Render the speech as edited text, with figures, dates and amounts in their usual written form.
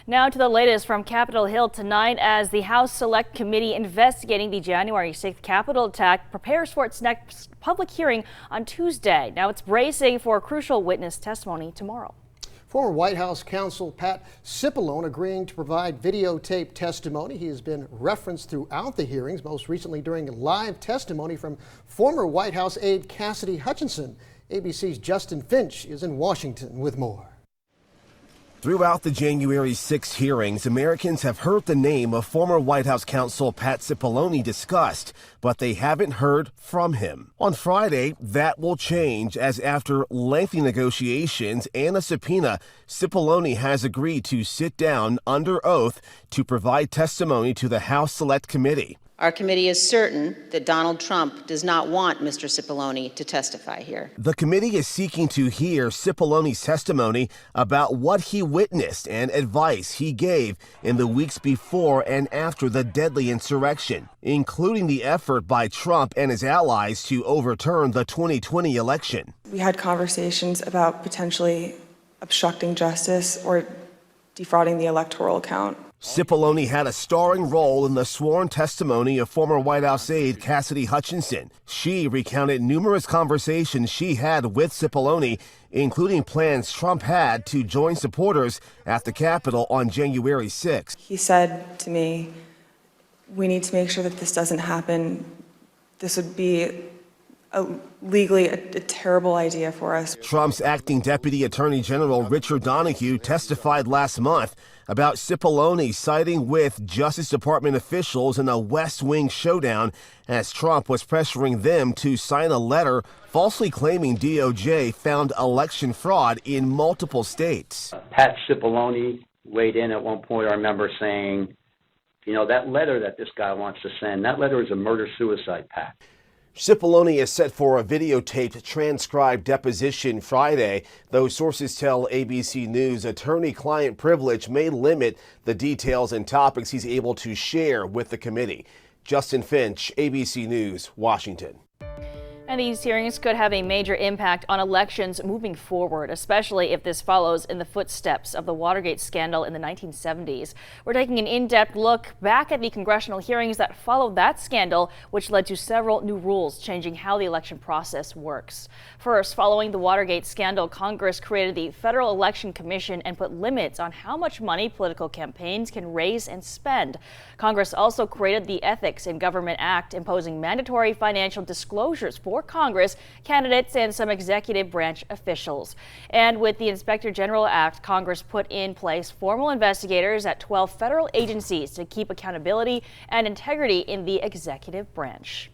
Now to the latest from Capitol Hill tonight as the House Select Committee investigating the January 6th Capitol attack prepares for its next public hearing on Tuesday. Now it's bracing for crucial witness testimony tomorrow. Former White House counsel Pat Cipollone agreeing to provide videotape testimony. He has been referenced throughout the hearings, most recently during live testimony from former White House aide Cassidy Hutchinson. ABC's Justin Finch is in Washington with more. Throughout the January 6 hearings, Americans have heard the name of former White House counsel Pat Cipollone discussed, but they haven't heard from him. On Friday, that will change as after lengthy negotiations and a subpoena, Cipollone has agreed to sit down under oath to provide testimony to the House Select Committee. Our committee is certain that Donald Trump does not want Mr. Cipollone to testify here. The committee is seeking to hear Cipollone's testimony about what he witnessed and advice he gave in the weeks before and after the deadly insurrection, including the effort by Trump and his allies to overturn the 2020 election. We had conversations about potentially obstructing justice or defrauding the electoral count. Cipollone had a starring role in the sworn testimony of former White House aide Cassidy Hutchinson. She recounted numerous conversations she had with Cipollone, including plans Trump had to join supporters at the Capitol on January 6. He said to me, "We need to make sure that this doesn't happen. This would be legally a terrible idea for us." Trump's acting Deputy Attorney General Richard Donahue testified last month about Cipollone siding with Justice Department officials in a West Wing showdown as Trump was pressuring them to sign a letter falsely claiming DOJ found election fraud in multiple states. Pat Cipollone weighed in at one point, I remember saying, you know, that letter that this guy wants to send, that letter is a murder-suicide pact. Cipollone is set for a videotaped transcribed deposition Friday, though sources tell ABC News attorney-client privilege may limit the details and topics he's able to share with the committee. Justin Finch, ABC News, Washington. And these hearings could have a major impact on elections moving forward, especially if this follows in the footsteps of the Watergate scandal in the 1970s. We're taking an in-depth look back at the congressional hearings that followed that scandal, which led to several new rules changing how the election process works. First, following the Watergate scandal, Congress created the Federal Election Commission and put limits on how much money political campaigns can raise and spend. Congress also created the Ethics in Government Act, imposing mandatory financial disclosures for Congress, candidates, and some executive branch officials. And with the Inspector General Act, Congress put in place formal investigators at 12 federal agencies to keep accountability and integrity in the executive branch.